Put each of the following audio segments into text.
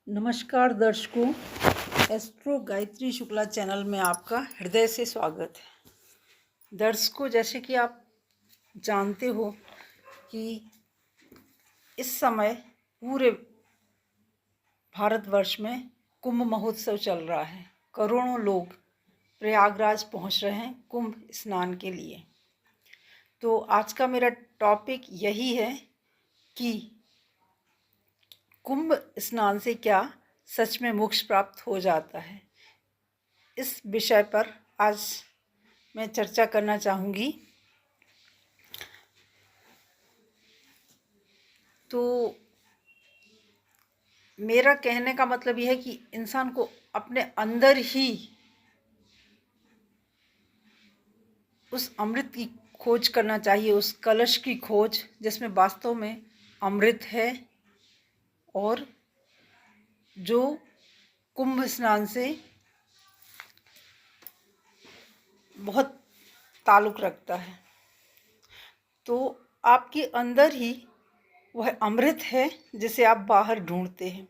नमस्कार दर्शकों, astro Gayatri Shukla channel में आपका हृदय से स्वागत है। दर्शकों, जैसे कि आप जानते हो कि इस समय पूरे भारतवर्ष में कुंभ महोत्सव चल रहा है। करोड़ों लोग प्रयागराज पहुंच रहे हैं कुंभ स्नान के लिए। तो आज का मेरा टॉपिक यही है कि कुंभ स्नान से क्या सच में मोक्ष प्राप्त हो जाता है। इस विषय पर आज मैं चर्चा करना चाहूँगी। तो मेरा कहने का मतलब यह है कि इंसान को अपने अंदर ही उस अमृत की खोज करना चाहिए, उस कलश की खोज जिसमें वास्तव में अमृत है और जो कुंभ स्नान से बहुत ताल्लुक़ रखता है। तो आपके अंदर ही वह अमृत है जिसे आप बाहर ढूंढते हैं।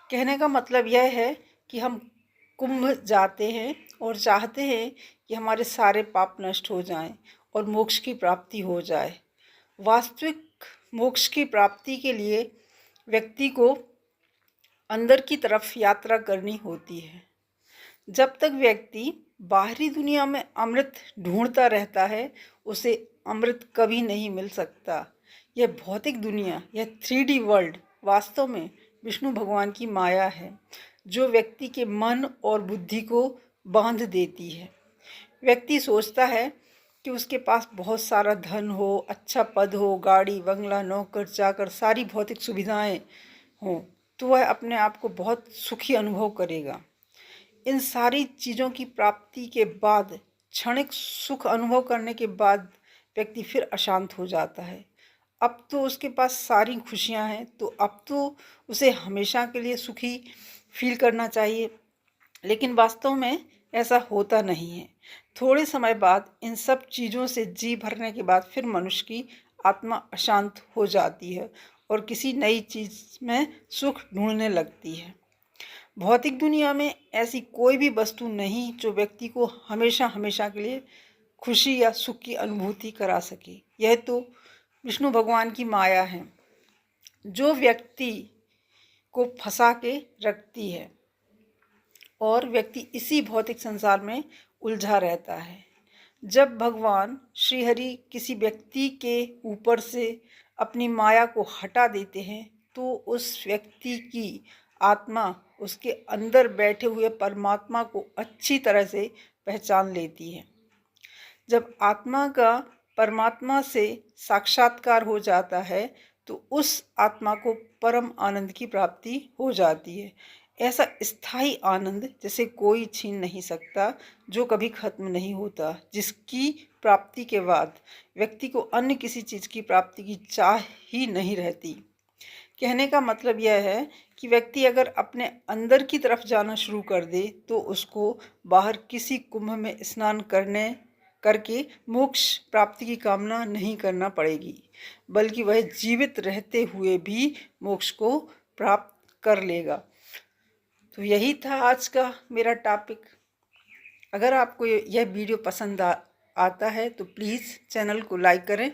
कहने का मतलब यह है कि हम कुंभ जाते हैं और चाहते हैं कि हमारे सारे पाप नष्ट हो जाएं और मोक्ष की प्राप्ति हो जाए। वास्तविक मोक्ष की प्राप्ति के लिए व्यक्ति को अंदर की तरफ यात्रा करनी होती है। जब तक व्यक्ति बाहरी दुनिया में अमृत ढूंढता रहता है, उसे अमृत कभी नहीं मिल सकता। यह भौतिक दुनिया, यह 3D वर्ल्ड वास्तव में विष्णु भगवान की माया है, जो व्यक्ति के मन और बुद्धि को बांध देती है। व्यक्ति सोचता है कि उसके पास बहुत सारा धन हो, अच्छा पद हो, गाड़ी बंगला, नौकर चाकर, सारी भौतिक सुविधाएं हों, तो वह अपने आप को बहुत सुखी अनुभव करेगा। इन सारी चीज़ों की प्राप्ति के बाद, क्षणिक सुख अनुभव करने के बाद व्यक्ति फिर अशांत हो जाता है। अब तो उसके पास सारी खुशियां हैं, तो अब तो उसे हमेशा के लिए सुखी फील करना चाहिए, लेकिन वास्तव में ऐसा होता नहीं है। थोड़े समय बाद इन सब चीज़ों से जी भरने के बाद फिर मनुष्य की आत्मा अशांत हो जाती है और किसी नई चीज़ में सुख ढूंढने लगती है। भौतिक दुनिया में ऐसी कोई भी वस्तु नहीं जो व्यक्ति को हमेशा हमेशा के लिए खुशी या सुख की अनुभूति करा सके। यह तो विष्णु भगवान की माया है जो व्यक्ति को फंसा के रखती है और व्यक्ति इसी भौतिक संसार में उलझा रहता है। जब भगवान श्री हरि किसी व्यक्ति के ऊपर से अपनी माया को हटा देते हैं, तो उस व्यक्ति की आत्मा उसके अंदर बैठे हुए परमात्मा को अच्छी तरह से पहचान लेती है। जब आत्मा का परमात्मा से साक्षात्कार हो जाता है, तो उस आत्मा को परम आनंद की प्राप्ति हो जाती है। ऐसा स्थायी आनंद जिसे कोई छीन नहीं सकता, जो कभी खत्म नहीं होता, जिसकी प्राप्ति के बाद व्यक्ति को अन्य किसी चीज़ की प्राप्ति की चाह ही नहीं रहती। कहने का मतलब यह है कि व्यक्ति अगर अपने अंदर की तरफ जाना शुरू कर दे, तो उसको बाहर किसी कुंभ में स्नान करके मोक्ष प्राप्ति की कामना नहीं करना पड़ेगी, बल्कि वह जीवित रहते हुए भी मोक्ष को प्राप्त कर लेगा। तो यही था आज का मेरा टॉपिक। अगर आपको यह वीडियो पसंद आता है तो प्लीज़ चैनल को लाइक करें।